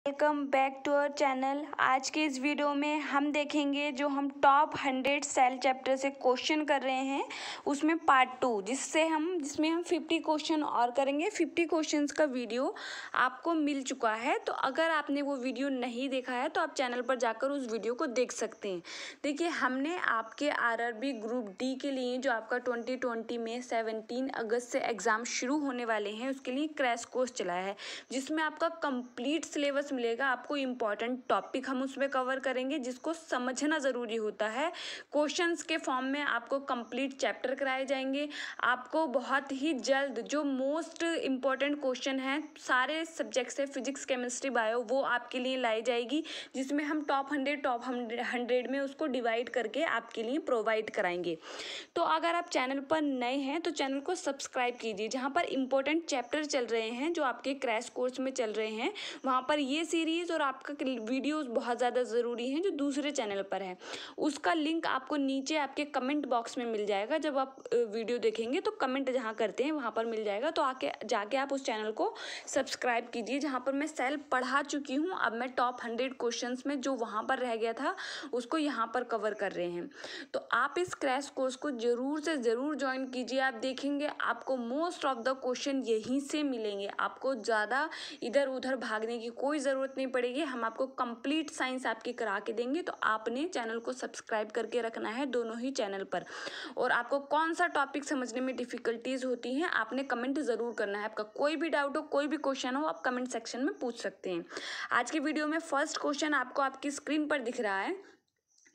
Welcome back to our channel. आज के इस वीडियो में हम देखेंगे जो हम टॉप 100 सेल चैप्टर से क्वेश्चन कर रहे हैं उसमें पार्ट 2 जिसमें हम 50 क्वेश्चन और करेंगे। 50 क्वेश्चंस का वीडियो आपको मिल चुका है, तो अगर आपने वो वीडियो नहीं देखा है तो आप चैनल पर जाकर उस वीडियो को देख सकते हैं। देखिए, हमने आपके आरआरबी ग्रुप डी के लिए जो आपका 2020 में 17 अगस्त से एग्ज़ाम शुरू होने वाले हैं उसके लिए क्रैश कोर्स चलाया है, जिसमें आपका कंप्लीट सिलेबस मिलेगा। आपको इम्पॉर्टेंट टॉपिक हम उसमें कवर करेंगे जिसको समझना ज़रूरी होता है। क्वेश्चंस के फॉर्म में आपको कंप्लीट चैप्टर कराए जाएंगे। आपको बहुत ही जल्द जो मोस्ट इम्पॉर्टेंट क्वेश्चन हैं सारे सब्जेक्ट से, फिजिक्स, केमिस्ट्री, बायो, वो आपके लिए लाई जाएगी, जिसमें हम टॉप 100 में उसको डिवाइड करके आपके लिए प्रोवाइड कराएंगे। तो अगर आप चैनल पर नए हैं तो चैनल को सब्सक्राइब कीजिए। जहाँ पर इम्पोर्टेंट चैप्टर चल रहे हैं जो आपके क्रैश कोर्स में चल रहे हैं, वहाँ पर ये सीरीज़ और आपका वीडियोस बहुत ज़्यादा ज़रूरी हैं जो दूसरे चैनल पर है। उसका लिंक आपको नीचे आपके कमेंट बॉक्स में मिल जाएगा। जब आप वीडियो देखेंगे तो कमेंट जहाँ करते हैं वहाँ पर मिल जाएगा, तो आके जाके आप उस चैनल को सब्सक्राइब कीजिए। जहाँ पर मैं सेल पढ़ा चुकी हूँ, अब मैं टॉप 100 क्वेश्चंस में जो वहाँ पर रह गया था उसको यहाँ पर कवर कर रहे हैं। तो आप इस क्रैश कोर्स को ज़रूर से ज़रूर ज्वाइन कीजिए। आप देखेंगे आपको मोस्ट ऑफ द क्वेश्चन यहीं से मिलेंगे। आपको ज़्यादा इधर उधर भागने की कोई ज़रूरत नहीं पड़ेगी। हम आपको कंप्लीट साइंस आपकी करा के देंगे। तो आपने चैनल को सब्सक्राइब करके रखना है दोनों ही चैनल पर। और आपको कौन सा टॉपिक समझने में डिफ़िकल्टीज़ होती हैं आपने कमेंट ज़रूर करना है। आपका कोई भी डाउट हो, कोई भी क्वेश्चन हो, आप कमेंट सेक्शन में पूछ सकते हैं। आज की वीडियो में फर्स्ट क्वेश्चन आपको आपकी स्क्रीन पर दिख रहा है।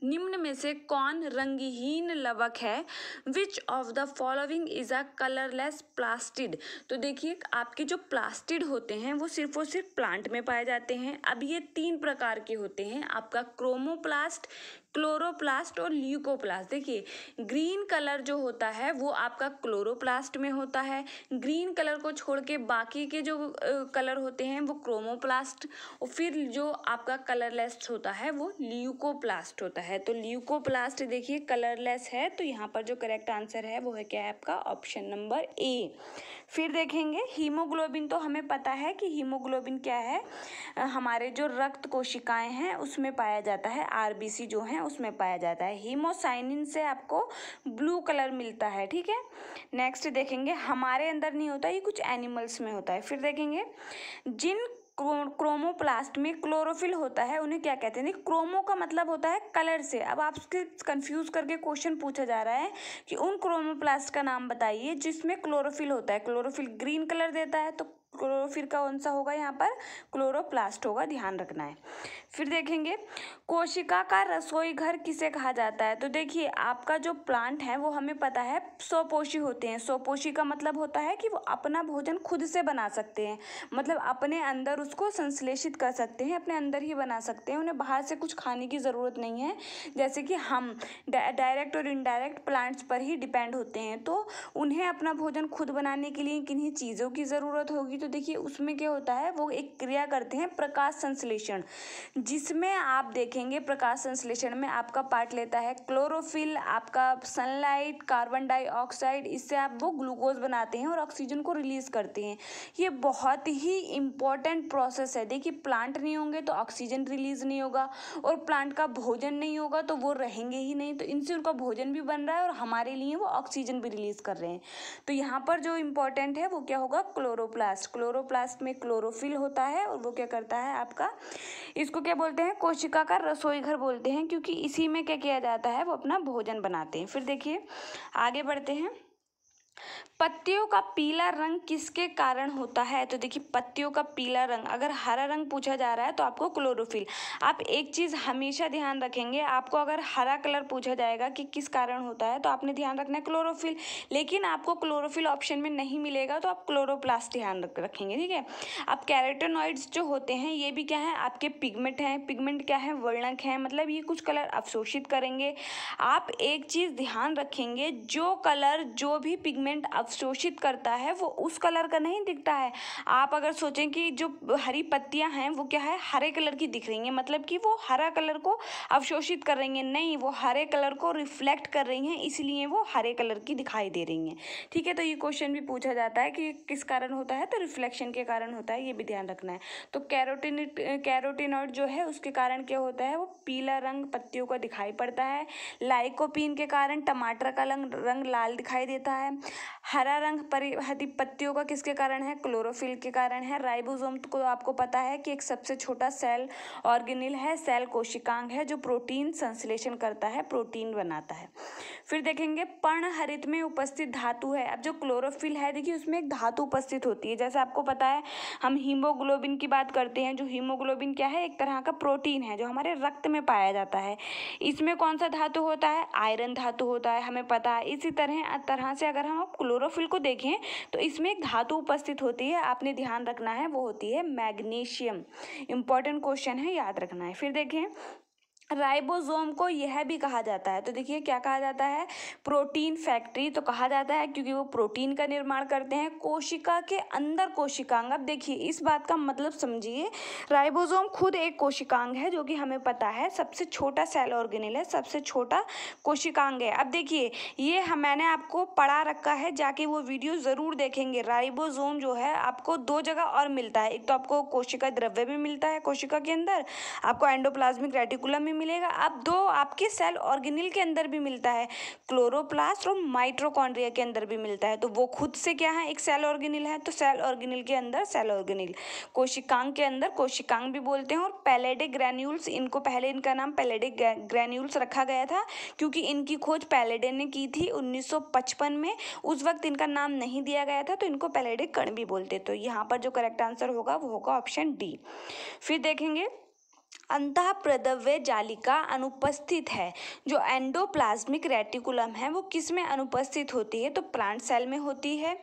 निम्न में से कौन रंगहीन लवक है? Which of the following is a colourless plastid? तो देखिए, आपके जो प्लास्टिड होते हैं वो सिर्फ और सिर्फ प्लांट में पाए जाते हैं। अब ये 3 प्रकार के होते हैं, आपका क्रोमोप्लास्ट, क्लोरोप्लास्ट और ल्यूकोप्लास्ट। देखिए, ग्रीन कलर जो होता है वो आपका क्लोरोप्लास्ट में होता है। ग्रीन कलर को छोड़ के बाकी के जो कलर होते हैं वो क्रोमोप्लास्ट, और फिर जो आपका कलरलेस होता है वो ल्यूकोप्लास्ट होता है। तो ल्यूकोप्लास्ट देखिए कलरलेस है, तो यहाँ पर जो करेक्ट आंसर है वो है क्या है आपका ऑप्शन नंबर ए। फिर देखेंगे हीमोग्लोबिन। तो हमें पता है कि हीमोग्लोबिन क्या है, हमारे जो रक्त कोशिकाएं हैं उसमें पाया जाता है, आरबीसी जो है उसमें पाया जाता है। हीमोसाइनिन से आपको ब्लू कलर मिलता है, ठीक है। नेक्स्ट देखेंगे, हमारे अंदर नहीं होता, ये कुछ एनिमल्स में होता है। फिर देखेंगे, जिन क्रोमोप्लास्ट में क्लोरोफिल होता है उन्हें क्या कहते हैं? क्रोमो का मतलब होता है कलर से। अब आपसे कंफ्यूज करके क्वेश्चन पूछा जा रहा है कि उन क्रोमोप्लास्ट का नाम बताइए जिसमें क्लोरोफिल होता है। क्लोरोफिल ग्रीन कलर देता है, तो क्लोरोफिल का कौन सा होगा? यहाँ पर क्लोरोप्लास्ट होगा, ध्यान रखना है। फिर देखेंगे, कोशिका का रसोई घर किसे कहा जाता है? तो देखिए, आपका जो प्लांट है वो हमें पता है स्वपोषी होते हैं। स्वपोषी का मतलब होता है कि वो अपना भोजन खुद से बना सकते हैं, मतलब अपने अंदर उसको संश्लेषित कर सकते हैं, अपने अंदर ही बना सकते हैं। उन्हें बाहर से कुछ खाने की ज़रूरत नहीं है, जैसे कि हम डायरेक्ट और इनडायरेक्ट प्लांट्स पर ही डिपेंड होते हैं। तो उन्हें अपना भोजन खुद बनाने के लिए किन्हीं चीज़ों की ज़रूरत होगी। तो देखिए, उसमें क्या होता है, वो एक क्रिया करते हैं प्रकाश संश्लेषण, जिसमें आप देखेंगे प्रकाश संश्लेषण में आपका पार्ट लेता है क्लोरोफिल, आपका सनलाइट, कार्बन डाइऑक्साइड, इससे आप वो ग्लूकोज बनाते हैं और ऑक्सीजन को रिलीज करते हैं। ये बहुत ही इम्पॉर्टेंट प्रोसेस है। देखिए, प्लांट नहीं होंगे तो ऑक्सीजन रिलीज नहीं होगा, और प्लांट का भोजन नहीं होगा तो वो रहेंगे ही नहीं। तो इनसे उनका भोजन भी बन रहा है और हमारे लिए वो ऑक्सीजन भी रिलीज कर रहे हैं। तो यहाँ पर जो इम्पोर्टेंट है वो क्या होगा? क्लोरोप्लास्ट। क्लोरोप्लास्ट में क्लोरोफिल होता है और वो क्या करता है आपका, इसको क्या बोलते हैं? कोशिका का रसोई घर बोलते हैं, क्योंकि इसी में क्या किया जाता है, वो अपना भोजन बनाते हैं। फिर देखिए, आगे बढ़ते हैं। पत्तियों का पीला रंग किसके कारण होता है? तो देखिए, पत्तियों का पीला रंग, अगर हरा रंग पूछा जा रहा है तो आपको क्लोरोफिल। आप एक चीज़ हमेशा ध्यान रखेंगे, आपको अगर हरा कलर पूछा जाएगा कि किस कारण होता है तो आपने ध्यान रखना है क्लोरोफिल। लेकिन आपको क्लोरोफिल ऑप्शन में नहीं मिलेगा तो आप क्लोरोप्लास्ट ध्यान रखेंगे, ठीक है। अब कैरोटेनॉइड्स जो होते हैं ये भी क्या है? आपके पिगमेंट हैं। पिगमेंट क्या है? वर्णक हैं, मतलब ये कुछ कलर अवशोषित करेंगे। आप एक चीज़ ध्यान रखेंगे, जो कलर, जो भी पिगमेंट पिगमेंट अवशोषित करता है वो उस कलर का नहीं दिखता है। आप अगर सोचें कि जो हरी पत्तियां हैं वो क्या है, हरे कलर की दिख रही हैं, मतलब कि वो हरा कलर को अवशोषित कर रही हैं, नहीं, वो हरे कलर को रिफ्लेक्ट कर रही हैं, इसलिए वो हरे कलर की दिखाई दे रही हैं। ठीक है, तो ये क्वेश्चन भी पूछा जाता है कि किस कारण होता है, तो रिफ्लेक्शन के कारण होता है, ये भी ध्यान रखना है। तो कैरोटीनॉइड जो है उसके कारण क्या होता है, वो पीला रंग पत्तियों का दिखाई पड़ता है। लाइकोपीन के कारण टमाटर का रंग लाल दिखाई देता है। हरा रंग हरी पत्तियों का किसके कारण है, क्लोरोफिल के कारण है। राइबोसोम को आपको पता है कि एक सबसे छोटा सेल ऑर्गेनेल है, सेल कोशिकांग है जो प्रोटीन संश्लेषण करता है, प्रोटीन बनाता है। फिर देखेंगे पर्णहरित में उपस्थित धातु है। अब जो क्लोरोफिल है देखिए उसमें एक धातु उपस्थित होती है, जैसे आपको पता है हम हीमोग्लोबिन की बात करते हैं। जो हीमोग्लोबिन क्या है, एक तरह का प्रोटीन है जो हमारे रक्त में पाया जाता है। इसमें कौन सा धातु होता है, आयरन धातु होता है, हमें पता है। इसी तरह से अगर हम क्लोरोफिल को देखें तो इसमें एक धातु उपस्थित होती है, आपने ध्यान रखना है, वो होती है मैग्नीशियम। इंपॉर्टेंट क्वेश्चन है, याद रखना है। फिर देखें राइबोसोम को यह भी कहा जाता है, तो देखिए क्या कहा जाता है, प्रोटीन फैक्ट्री तो कहा जाता है क्योंकि वो प्रोटीन का निर्माण करते हैं। कोशिका के अंदर कोशिकांग, अब देखिए इस बात का मतलब समझिए, राइबोसोम खुद एक कोशिकांग है जो कि हमें पता है सबसे छोटा सेल ऑर्गेनेल है, सबसे छोटा कोशिकांग है। अब देखिए ये मैंने आपको पढ़ा रखा है, जाके वो वीडियो ज़रूर देखेंगे। राइबोसोम जो है आपको दो जगह और मिलता है, एक तो आपको कोशिका द्रव्य में मिलता है कोशिका के अंदर, आपको एंडोप्लाज्मिक रेटिकुलम में मिलेगा, अब दो आपके सेल ऑर्गेनेल के अंदर भी मिलता है, क्लोरोप्लास्ट और माइटोकॉन्ड्रिया के अंदर भी मिलता है। तो वो खुद से क्या है, एक सेल ऑर्गेनेल है। तो सेल ऑर्गेनेल के अंदर सेल ऑर्गेनेल, कोशिकांग के अंदर कोशिकांग भी बोलते हैं। और पैलेडिक ग्रैन्यूल्स, इनको पहले इनका नाम पैलेडिक ग्रैन्यूल्स रखा गया था क्योंकि इनकी खोज पैलेडे ने की थी 1955 में। उस वक्त इनका नाम नहीं दिया गया था तो इनको पैलेडिक कण भी बोलते। तो यहाँ पर जो करेक्ट आंसर होगा वो होगा ऑप्शन डी। फिर देखेंगे अंतःप्रद्रव्य जालिका अनुपस्थित है। जो एंडोप्लाज्मिक रेटिकुलम है वो किस में अनुपस्थित होती है, तो प्लांट सेल में होती है।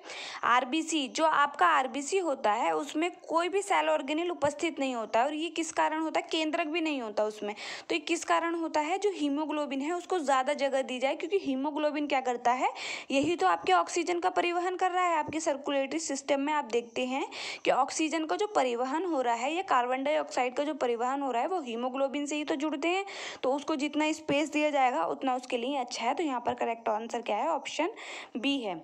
आरबीसी, जो आपका आरबीसी होता है उसमें कोई भी सेल ऑर्गेनेल उपस्थित नहीं होता है, और ये किस कारण होता है, केंद्रक भी नहीं होता उसमें। तो ये किस कारण होता है, जो हीमोग्लोबिन है उसको ज़्यादा जगह दी जाए, क्योंकि हीमोग्लोबिन क्या करता है, यही तो आपके ऑक्सीजन का परिवहन कर रहा है। आपके सर्कुलेटरी सिस्टम में आप देखते हैं कि ऑक्सीजन का जो परिवहन हो रहा है या कार्बन डाइऑक्साइड का जो परिवहन हो रहा है वो हीमोग्लोबिन से ही तो जुड़ते हैं, तो उसको जितना स्पेस दिया जाएगा उतना उसके लिए अच्छा है। तो यहाँ पर करेक्ट आंसर क्या है, ऑप्शन बी है।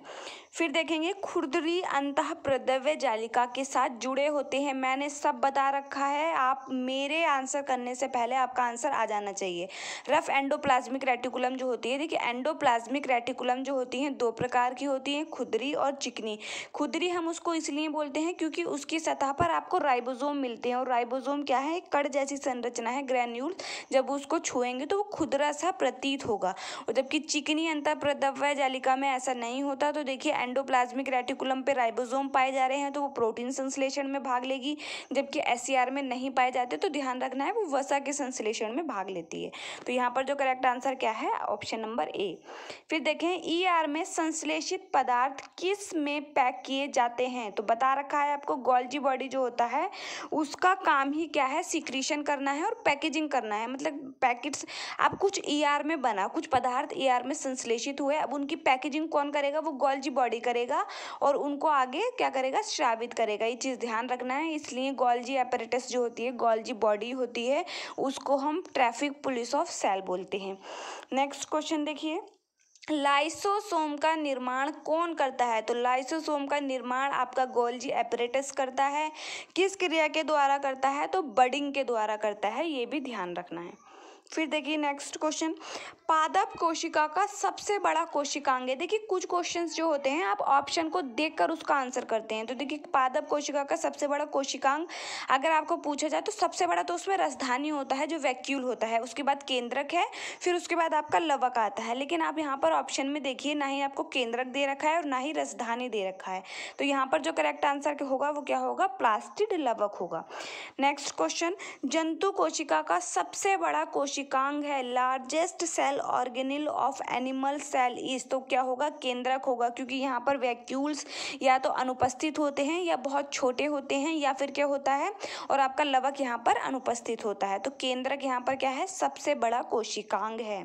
फिर देखेंगे खुरदरी अंतःप्रद्रव्य जालिका के साथ जुड़े होते हैं। मैंने सब बता रखा है, आप मेरे आंसर करने से पहले आपका आंसर आ जाना चाहिए। रफ एंडोप्लाज्मिक रेटिकुलम जो होती है, देखिए एंडोप्लाज्मिक रेटिकुलम जो होती हैं दो प्रकार की होती हैं, खुरदरी और चिकनी। खुरदरी हम उसको इसलिए बोलते हैं क्योंकि उसकी सतह पर आपको राइबोसोम मिलते हैं, और राइबोसोम क्या है, एक कण जैसी संरचना है, ग्रैन्यूल। जब उसको छुएंगे तो वो खुरदरा सा प्रतीत होगा, और जबकि चिकनी अंतःप्रद्रव्य जालिका में ऐसा नहीं होता। तो देखिए एंडोप्लाज्मिक रेटिकुलम पे राइबोसोम पाए जा रहे हैं तो वो प्रोटीन संश्लेषण में भाग लेगी, जबकि एससीआर में नहीं पाए जाते। तो ध्यान रखना है वो वसा के संश्लेषण में भाग लेती है। तो यहाँ पर जो करेक्ट आंसर क्या है, ऑप्शन नंबर ए। फिर देखें ईआर में संश्लेषित पदार्थ किस में पैक किए जाते हैं, तो बता रखा है आपको गोल्जी बॉडी जो होता है उसका काम ही क्या है, सिक्रीशन करना है और पैकेजिंग करना है। मतलब पैकेट्स आप कुछ ईआर में बना, कुछ पदार्थ ईआर में संश्लेषित हुए, अब उनकी पैकेजिंग कौन करेगा, वो गोल्जी बॉडी करेगा, और उनको आगे क्या करेगा, स्रावित करेगा। ये चीज़ ध्यान रखना है। इसलिए गोल्जी एपरेटस जो होती है, गोल्जी बॉडी होती है, उसको हम ट्रैफिक पुलिस ऑफ सेल बोलते हैं। नेक्स्ट क्वेश्चन देखिए, लाइसोसोम का निर्माण कौन करता है, तो लाइसोसोम का निर्माण आपका गोल्जी एपरेटस करता है। किस क्रिया के द्वारा करता है, तो बडिंग के द्वारा करता है, ये भी ध्यान रखना है। फिर देखिए नेक्स्ट क्वेश्चन, पादप कोशिका का सबसे बड़ा कोशिकांग है। देखिए कुछ क्वेश्चंस जो होते हैं आप ऑप्शन को देखकर उसका आंसर करते हैं। तो देखिए पादप कोशिका का सबसे बड़ा कोशिकांग अगर आपको पूछा जाए तो सबसे बड़ा तो उसमें रसधानी होता है जो वैक्यूल होता है, उसके बाद केंद्रक है, फिर उसके बाद आपका लवक आता है। लेकिन आप यहाँ पर ऑप्शन में देखिए ना ही आपको केंद्रक दे रखा है और ना ही रसधानी दे रखा है। तो यहाँ पर जो करेक्ट आंसर होगा वो क्या होगा, प्लास्टिड लवक होगा। नेक्स्ट क्वेश्चन, जंतु कोशिका का सबसे बड़ा कोशिकांग है largest cell organelle of animal cell is, तो क्या होगा, केंद्रक होगा, क्योंकि यहाँ पर वैक्यूल्स या तो अनुपस्थित होते हैं या बहुत छोटे होते हैं या फिर क्या होता है, और आपका लवक यहाँ पर अनुपस्थित होता है। तो केंद्रक यहाँ पर क्या है, सबसे बड़ा कोशिकांग है।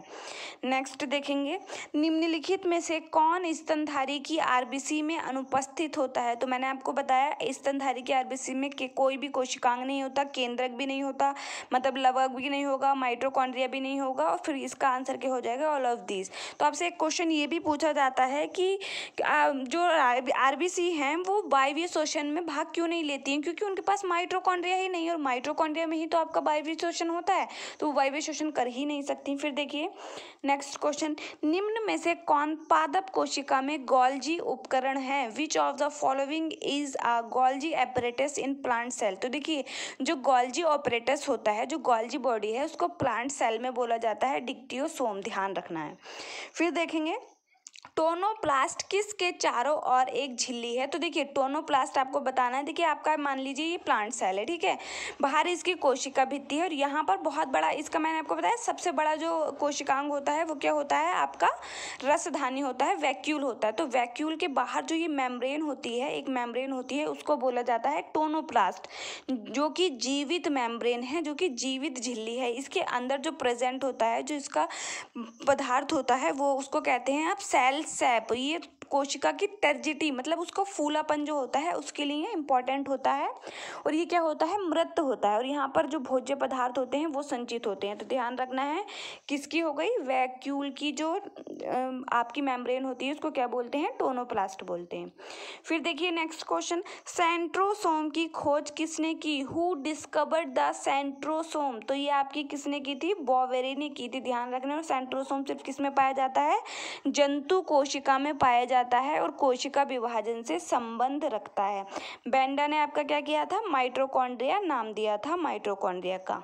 नेक्स्ट देखेंगे, निम्नलिखित में से कौन स्तनधारी की आरबीसी में अनुपस्थित होता है। तो मैंने आपको बताया स्तनधारी की आरबीसी में कोई भी कोशिकांग नहीं होता, केंद्रक भी नहीं होता, मतलब लवक भी नहीं होगा, माइटोकॉन्ड्रिया भी नहीं होगा, और फिर इसका आंसर क्या हो जाएगा, ऑल ऑफ दीज। तो आपसे एक क्वेश्चन ये भी पूछा जाता है कि जो आरबीसी हैं वो वायवीय शोषण में भाग क्यों नहीं लेती हैं, क्योंकि उनके पास माइटोकॉन्ड्रिया ही नहीं है, और माइटोकॉन्ड्रिया में ही तो आपका वायवीय शोषण होता है, तो वायवीय शोषण कर ही नहीं सकती। फिर देखिए नेक्स्ट क्वेश्चन, निम्न में से कौन पादप कोशिका में गोल्जी उपकरण है, which of the following is a Golgi apparatus in plant cell. तो देखिए जो गोल्जी ऑपरेटस होता है, जो गोल्जी बॉडी है, उसको प्लांट सेल में बोला जाता है डिक्टियोसोम, ध्यान रखना है। फिर देखेंगे टोनोप्लास्ट किसके चारों ओर एक झिल्ली है। तो देखिए टोनोप्लास्ट आपको बताना है, देखिए आपका मान लीजिए ये प्लांट सेल है, ठीक है, बाहर इसकी कोशिका भित्ति है, और यहाँ पर बहुत बड़ा इसका मैंने आपको बताया सबसे बड़ा जो कोशिकांग होता है वो क्या होता है, आपका रसधानी होता है, वैक्यूल होता है। तो वैक्यूल के बाहर जो ये मेम्ब्रेन होती है, एक मेम्ब्रेन होती है, उसको बोला जाता है टोनोप्लास्ट, जो कि जीवित मेम्ब्रेन है, जो कि जीवित झिल्ली है। इसके अंदर जो प्रेजेंट होता है, जो इसका पदार्थ होता है, वो उसको कहते हैं आप सेल सैप। ये कोशिका की टर्जिटी, मतलब उसका फूलापन जो होता है उसके लिए इम्पॉर्टेंट होता है, और ये क्या होता है, मृत होता है, और यहाँ पर जो भोज्य पदार्थ होते हैं वो संचित होते हैं। तो ध्यान रखना है, किसकी हो गई, वैक्यूल की जो आपकी मेम्ब्रेन होती है उसको क्या बोलते हैं, टोनोप्लास्ट बोलते हैं। फिर देखिए नेक्स्ट क्वेश्चन, सेंट्रोसोम की खोज किसने की, हु डिस्कवर्ड द सेंट्रोसोम। तो ये आपकी किसने की थी, बॉवेरी ने की थी, ध्यान रखना। और सेंट्रोसोम सिर्फ किस में पाया जाता है, जंतु कोशिका में पाया जाता है, और कोशिका विभाजन से संबंध रखता है। बेंडा ने आपका क्या किया था, माइटोकॉन्ड्रिया नाम दिया था माइटोकॉन्ड्रिया का।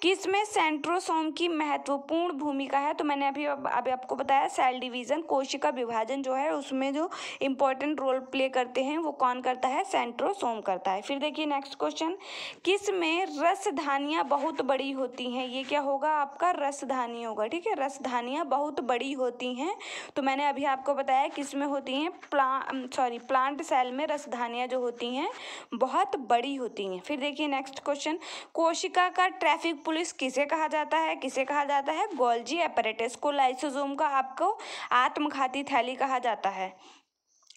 किसमें सेंट्रोसोम की महत्वपूर्ण भूमिका है। तो मैंने अभी आपको बताया सेल डिवीजन, कोशिका विभाजन जो है उसमें जो इंपॉर्टेंट रोल प्ले करते हैं वो कौन करता है, सेंट्रोसोम करता है। फिर देखिए नेक्स्ट क्वेश्चन, किसमें रसधानियां बहुत बड़ी होती हैं। ये क्या होगा, आपका रसधानी होगा, ठीक है, रसधानियां बहुत बड़ी होती हैं। तो मैंने अभी आपको बताया किसमें होती हैं, प्लांट सेल में रसधानियां जो होती हैं बहुत बड़ी होती हैं। फिर देखिए नेक्स्ट क्वेश्चन, कोशिका का ट्रैफिक पुलिस किसे कहा जाता है, किसे कहा जाता है, गोल्जी apparatus को। लाइसोसोम का आपको आत्मघाती थैली कहा जाता है।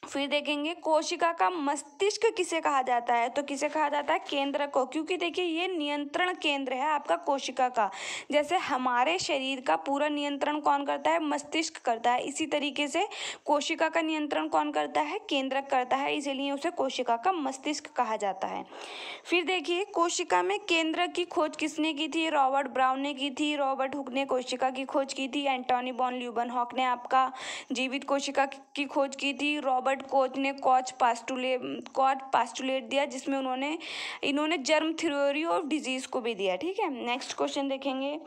फिर देखेंगे कोशिका का मस्तिष्क किसे कहा जाता है, तो किसे कहा जाता है, केंद्र को, क्योंकि देखिए ये नियंत्रण केंद्र है आपका कोशिका का। जैसे हमारे शरीर का पूरा नियंत्रण कौन करता है, मस्तिष्क करता है, इसी तरीके से कोशिका का नियंत्रण कौन करता है, केंद्रक करता है, इसीलिए उसे कोशिका का मस्तिष्क कहा जाता है। फिर देखिए कोशिका में केंद्रक की खोज किसने की थी, रॉबर्ट ब्राउन ने की थी, रॉबर्ट हुक ने कोशिका की खोज की थी, एंटोनी वॉन ल्यूवेनहॉक ने आपका जीवित कोशिका की खोज की थी, रॉबर्ट कोच ने कॉच पास्टुलेट दिया, जिसमें इन्होंने जर्म थ्योरी ऑफ डिजीज को भी दिया, ठीक है। नेक्स्ट क्वेश्चन देखेंगे,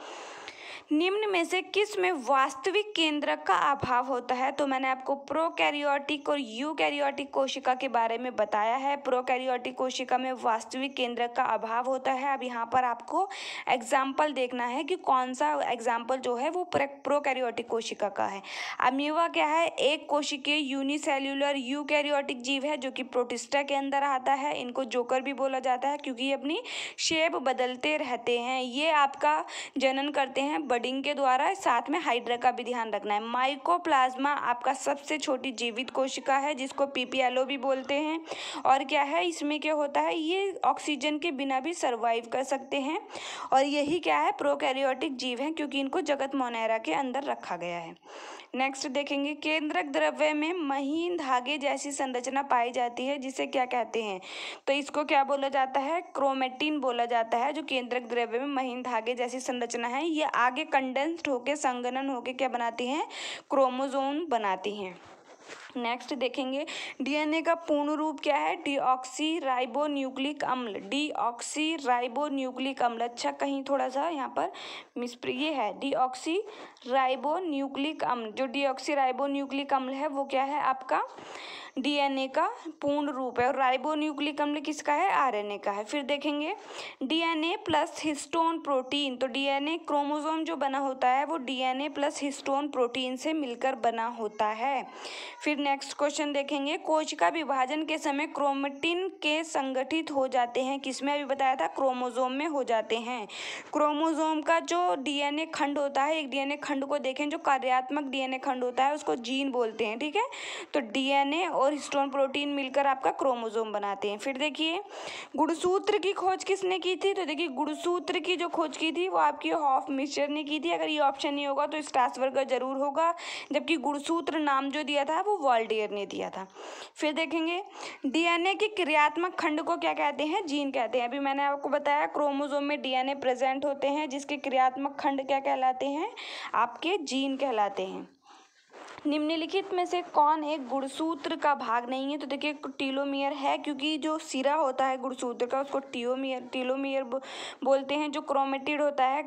निम्न में से किस में वास्तविक केंद्रक का अभाव होता है। तो मैंने आपको प्रोकैरियोटिक और यूकैरियोटिक कोशिका के बारे में बताया है। प्रोकैरियोटिक कोशिका में वास्तविक केंद्रक का अभाव होता है। अब यहाँ पर आपको एग्जाम्पल देखना है कि कौन सा एग्जाम्पल जो है वो प्रोकैरियोटिक कोशिका का है। अमीबा क्या है, एक कोशिकीय यूनिसेल्यूलर यूकैरियोटिक जीव है जो कि प्रोटिस्टा के अंदर आता है। इनको जोकर भी बोला जाता है क्योंकि ये अपनी शेप बदलते रहते हैं। ये आपका जनन करते हैं बडिंग के द्वारा, साथ में हाइड्रा का भी ध्यान रखना है। माइकोप्लाज्मा आपका सबसे छोटी जीवित कोशिका है जिसको पीपीएलओ भी बोलते हैं। और क्या है, इसमें क्या होता है, ये ऑक्सीजन के बिना भी सर्वाइव कर सकते हैं। और यही क्या है, प्रोकैरियोटिक जीव हैं क्योंकि इनको जगत मोनेरा के अंदर रखा गया है। नेक्स्ट देखेंगे, केंद्रक द्रव्य में महीन धागे जैसी संरचना पाई जाती है जिसे क्या कहते हैं। तो इसको क्या बोला जाता है, क्रोमेटिन बोला जाता है। जो केंद्रक द्रव्य में महीन धागे जैसी संरचना है ये आगे कंडेंस्ड होकर संघनन होकर क्या बनाती हैं, क्रोमोसोम बनाती हैं। नेक्स्ट देखेंगे डीएनए का पूर्ण रूप क्या है, डीऑक्सी राइबोन्यूक्लिक अम्ल, डीऑक्सी राइबोन्यूक्लिक अम्ल। अच्छा कहीं थोड़ा सा यहाँ पर ये है डीऑक्सी राइबोन्यूक्लिक अम्ल। जो डीऑक्सी राइबोन्यूक्लिक अम्ल है वो क्या है आपका डीएनए का पूर्ण रूप है, और राइबोन्यूक्लिक अम्ल किसका है, आरएनए का है। फिर देखेंगे डीएनए प्लस हिस्टोन प्रोटीन, तो डीएनए क्रोमोसोम जो बना होता है वो डीएनए प्लस हिस्टोन प्रोटीन से मिलकर बना होता है। फिर नेक्स्ट क्वेश्चन देखेंगे कोशिका विभाजन के समय क्रोमेटिन के संगठित हो जाते हैं, किसमें अभी बताया था, क्रोमोसोम में हो जाते हैं। क्रोमोसोम का जो डीएनए खंड होता है, एक डीएनए खंड को देखें, जो कार्यात्मक डीएनए खंड होता है उसको जीन बोलते हैं, ठीक है। तो डीएनए और हिस्टोन प्रोटीन मिलकर आपका क्रोमोसोम बनाते हैं। फिर देखिए गुणसूत्र की खोज किसने की थी, तो देखिए गुणसूत्र की जो खोज की थी वो आपकी हॉफमैचर ने की थी। अगर ये ऑप्शन नहीं होगा तो स्ट्रासबर्गर जरूर होगा, जबकि गुणसूत्र नाम जो दिया था वो वॉल्डियर ने दिया था। फिर देखेंगे डीएनए के क्रियात्मक खंड को क्या कहते हैं, जीन कहते हैं। अभी मैंने आपको बताया क्रोमोसोम में डीएनए प्रेजेंट होते हैं, जिसके क्रियात्मक खंड क्या कहलाते हैं, आपके जीन कहलाते हैं। निम्नलिखित में से कौन एक गुणसूत्र का भाग नहीं है, तो देखिए टीलोमियर है, क्योंकि जो सिरा होता है गुणसूत्र का उसको टीलोमियर बोलते हैं। जो क्रोमेटिड होता है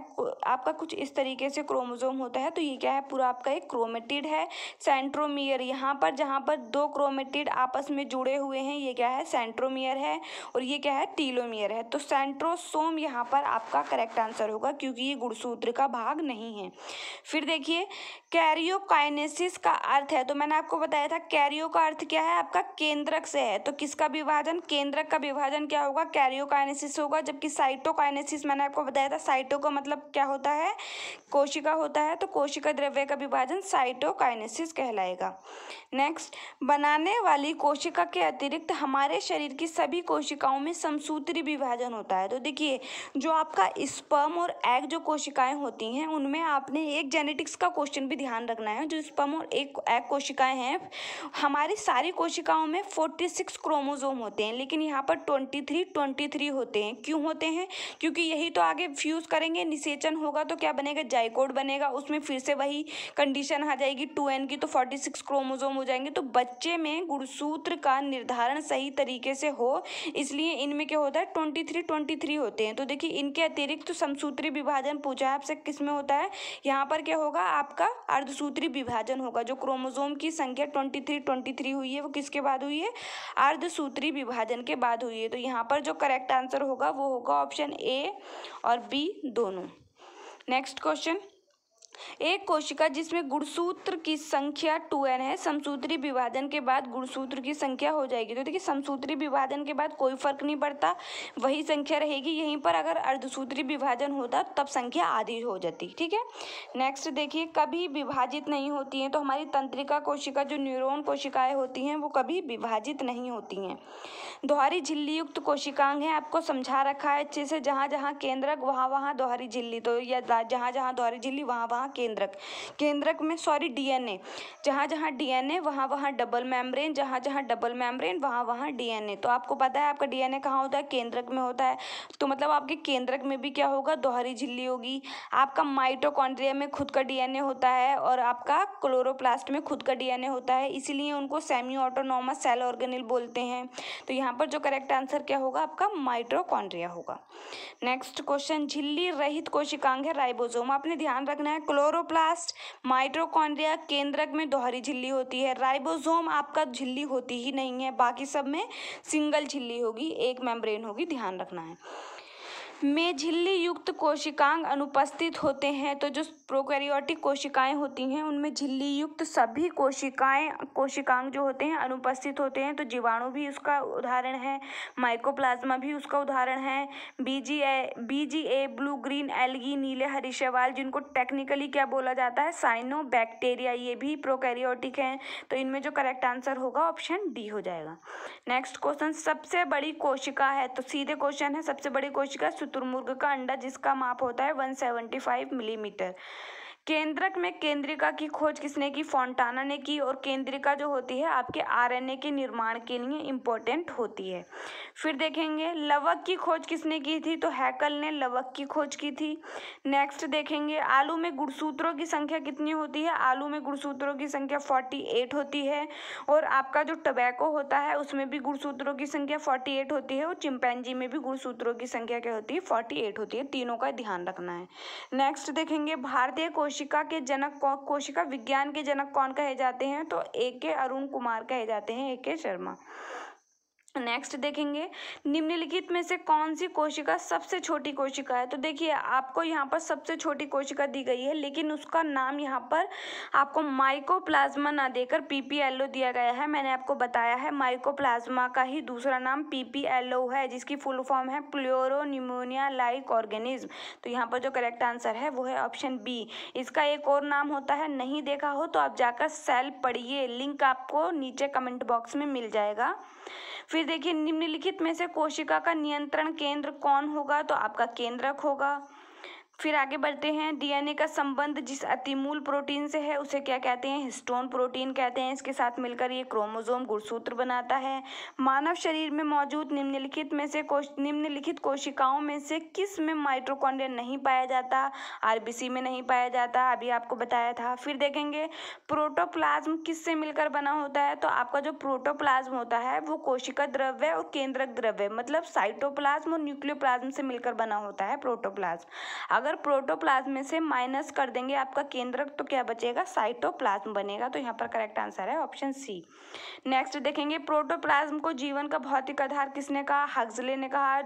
आपका कुछ इस तरीके से क्रोमोसोम होता है, तो ये क्या है, पूरा आपका एक क्रोमेटिड है। सेंट्रोमियर यहाँ पर जहाँ पर दो क्रोमेटिड आपस में जुड़े हुए हैं, ये क्या है, सेंट्रोमियर है, और ये क्या है, टीलोमियर है। तो सेंट्रोसोम यहाँ पर आपका करेक्ट आंसर होगा, क्योंकि ये गुणसूत्र का भाग नहीं है। फिर देखिए कैरियोकाइनेसिस का अर्थ है, तो मैंने आपको बताया था कैरियो का अर्थ क्या है आपका, केंद्रक से है। तो किसका विभाजन, केंद्रक का विभाजन क्या होगा, कैरियोकाइनेसिस होगा। जबकि साइटोकाइनेसिस मैंने आपको बताया था, साइटो का मतलब क्या होता है, कोशिका होता है, तो कोशिका द्रव्य का विभाजन साइटोकाइनेसिस कहलाएगा। नेक्स्ट बनाने वाली कोशिका के अतिरिक्त हमारे शरीर की सभी कोशिकाओं में समसूत्री विभाजन होता है। तो देखिए जो आपका स्पर्म और एग जो कोशिकाएं होती हैं उनमें आपने एक जेनेटिक्स का क्वेश्चन भी ध्यान रखना है। जो स्पर्म और एक एग कोशिकाएं हैं, हमारी सारी कोशिकाओं में 46 क्रोमोसोम होते हैं, लेकिन यहाँ पर 23 होते हैं। क्यों होते हैं, क्योंकि यही तो आगे फ्यूज करेंगे, निषेचन होगा तो क्या बनेगा, जाइगोट बनेगा, उसमें फिर से वही कंडीशन आ जाएगी 2n की, तो 46 क्रोमोसोम हो जाएंगे। तो बच्चे में गुणसूत्र का निर्धारण सही तरीके से हो, इसलिए इनमें क्या होता है 23 होते हैं। तो देखिए इनके अतिरिक्त तो समसूत्री विभाजन पूछा है आपसे किस में होता है, यहाँ पर क्या होगा आपका अर्धसूत्री विभाजन होगा। जो क्रोमोसोम की संख्या 23 हुई है वो किसके बाद हुई है, अर्धसूत्री विभाजन के बाद हुई है। तो यहाँ पर जो करेक्ट आंसर होगा वो होगा ऑप्शन ए और बी दोनों। नेक्स्ट क्वेश्चन, एक कोशिका जिसमें गुणसूत्र की संख्या 2n है, समसूत्री विभाजन के बाद गुणसूत्र की संख्या हो जाएगी। तो देखिए समसूत्री विभाजन के बाद कोई फर्क नहीं पड़ता, वही संख्या रहेगी। यहीं पर अगर अर्धसूत्री विभाजन होता तब संख्या आधी हो जाती, ठीक है। नेक्स्ट देखिए कभी विभाजित नहीं होती हैं, तो हमारी तंत्रिका कोशिका जो न्यूरॉन कोशिकाएं होती हैं वो कभी विभाजित नहीं होती हैं। दोहरी झिल्ली युक्त कोशिकांग है, आपको समझा रखा है अच्छे से, जहाँ जहाँ केंद्रक वहाँ वहाँ दोहरी झिल्ली, तो या जहाँ जहाँ दोहरी झिल्ली वहाँ वहाँ केंद्रक में डीएनए, जहाँ जहाँ डीएनए वहाँ वहाँ डबल मेम्ब्रेन, जहाँ जहाँ डबल मेम्ब्रेन वहाँ वहाँ डीएनए। तो आपको पता है आपका डीएनए कहाँ होता है, केंद्रक में होता है, तो मतलब आपके केंद्रक में भी क्या होगा, दोहरी झिल्ली होगी। आपका माइटोकॉन्ड्रिया में खुद का डीएनए होता है और आपका क्लोरोप्लास्ट में खुद का डीएनए होता है, इसीलिए उनको सेमी ऑटोनोमस सेल ऑर्गेनेल बोलते हैं। तो यहाँ पर जो करेक्ट आंसर क्या होगा आपका माइटोकॉन्ड्रिया होगा। नेक्स्ट क्वेश्चन, झिल्ली रहित कोशिकांग है राइबोसोम। आपने ध्यान रखना है क्लोरोप्लास्ट, माइटोकॉन्ड्रिया, केंद्रक में दोहरी झिल्ली होती है, राइबोसोम आपका झिल्ली होती ही नहीं है, बाकी सब में सिंगल झिल्ली होगी, एक मेम्ब्रेन होगी, ध्यान रखना है। में झिल्ली युक्त कोशिकांग अनुपस्थित होते हैं, तो जो प्रोकैरियोटिक कोशिकाएं होती हैं उनमें झिल्ली युक्त सभी कोशिकांग जो होते हैं अनुपस्थित होते हैं। तो जीवाणु भी उसका उदाहरण है, माइकोप्लाज्मा भी उसका उदाहरण है, बीजीए ब्लू ग्रीन एल्गी, नीले हरी शैवाल जिनको टेक्निकली क्या बोला जाता है, साइनोबैक्टीरिया, ये भी प्रोकैरियोटिक हैं। तो इनमें जो करेक्ट आंसर होगा ऑप्शन डी हो जाएगा। नेक्स्ट क्वेश्चन, सबसे बड़ी कोशिका है, तो सीधे क्वेश्चन है, सबसे बड़ी कोशिका शुतुरमुर्ग का अंडा जिसका माप होता है 175 मिलीमीटर। केंद्रक में केंद्रिका की खोज किसने की? फोंटाना ने की। और केंद्रिका जो होती है आपके आरएनए के निर्माण के लिए इम्पोर्टेंट होती है। फिर देखेंगे लवक की खोज किसने की थी? तो हैकल ने लवक की खोज की थी। नेक्स्ट देखेंगे आलू में गुणसूत्रों की संख्या कितनी होती है? आलू में गुणसूत्रों की संख्या 48 होती है। और आपका जो टबैको होता है उसमें भी गुणसूत्रों की संख्या 48 होती है। और चिंपैंजी में भी गुणसूत्रों की संख्या क्या होती है? 48 होती है। तीनों का ध्यान रखना है। नेक्स्ट देखेंगे भारतीय कोशिका के जनक कोशिका विज्ञान के जनक कौन कहे जाते हैं? तो A.K. अरुण कुमार कहे जाते हैं, A.K. शर्मा। नेक्स्ट देखेंगे निम्नलिखित में से कौन सी कोशिका सबसे छोटी कोशिका है? तो देखिए आपको यहाँ पर सबसे छोटी कोशिका दी गई है, लेकिन उसका नाम यहाँ पर आपको माइकोप्लाज्मा ना देकर PPLO दिया गया है। मैंने आपको बताया है माइकोप्लाज्मा का ही दूसरा नाम PPLO है, जिसकी फुल फॉर्म है प्लूरोनिमोनिया लाइक ऑर्गेनिज्म। तो यहाँ पर जो करेक्ट आंसर है वो है ऑप्शन बी। इसका एक और नाम होता है, नहीं देखा हो तो आप जाकर सेल पढ़िए, लिंक आपको नीचे कमेंट बॉक्स में मिल जाएगा। फिर देखिए निम्नलिखित में से कोशिका का नियंत्रण केंद्र कौन होगा? तो आपका केंद्रक होगा। फिर आगे बढ़ते हैं डीएनए का संबंध जिस अतिमूल प्रोटीन से है उसे क्या कहते हैं? हिस्टोन प्रोटीन कहते हैं। इसके साथ मिलकर ये क्रोमोसोम गुणसूत्र बनाता है। मानव शरीर में मौजूद निम्नलिखित कोशिकाओं में से किस में माइटोकॉन्ड्रिया नहीं पाया जाता? आरबीसी में नहीं पाया जाता, अभी आपको बताया था। फिर देखेंगे प्रोटोप्लाज्म किससे मिलकर बना होता है? तो आपका जो प्रोटोप्लाज्म होता है वो कोशिका द्रव्य और केंद्रक द्रव्य मतलब साइटोप्लाज्म और न्यूक्लियोप्लाज्म से मिलकर बना होता है प्रोटोप्लाज्म। अगर प्रोटोप्लाज्म में से माइनस कर देंगे आपका केंद्रक तो क्या बचेगा? साइटोप्लाज्म बनेगा। तो यहाँ पर करेक्ट आंसर है ऑप्शन सी। नेक्स्ट देखेंगे प्रोटोप्लाज्म को जीवन का भौतिक आधार किसने कहा? हक्सले ने कहा।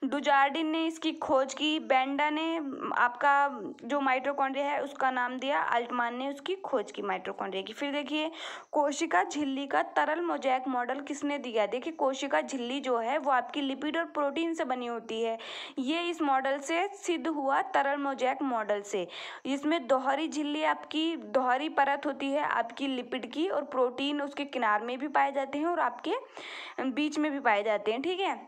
डुजार्डिन ने इसकी खोज की। बेंडा ने आपका जो माइटोकॉन्ड्रिया है उसका नाम दिया। अल्टमान ने उसकी खोज की माइटोकॉन्ड्रिया की। फिर देखिए कोशिका झिल्ली का तरल मोज़ेक मॉडल किसने दिया? देखिए कोशिका झिल्ली जो है वो आपकी लिपिड और प्रोटीन से बनी होती है। ये इस मॉडल से सिद्ध हुआ तरल मोज़ेक मॉडल से। इसमें दोहरी झिल्ली आपकी दोहरी परत होती है आपकी लिपिड की, और प्रोटीन उसके किनारे में भी पाए जाते हैं और आपके बीच में भी पाए जाते हैं। ठीक है,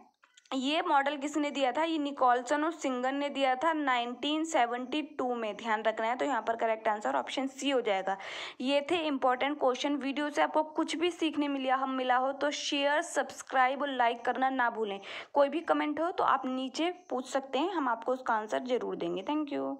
ये मॉडल किसने दिया था? ये निकोलसन और सिंगन ने दिया था 1972 में। ध्यान रखना है। तो यहाँ पर करेक्ट आंसर ऑप्शन सी हो जाएगा। ये थे इंपॉर्टेंट क्वेश्चन। वीडियो से आपको कुछ भी सीखने मिला हो तो शेयर, सब्सक्राइब और लाइक करना ना भूलें। कोई भी कमेंट हो तो आप नीचे पूछ सकते हैं, हम आपको उसका आंसर जरूर देंगे। Thank you.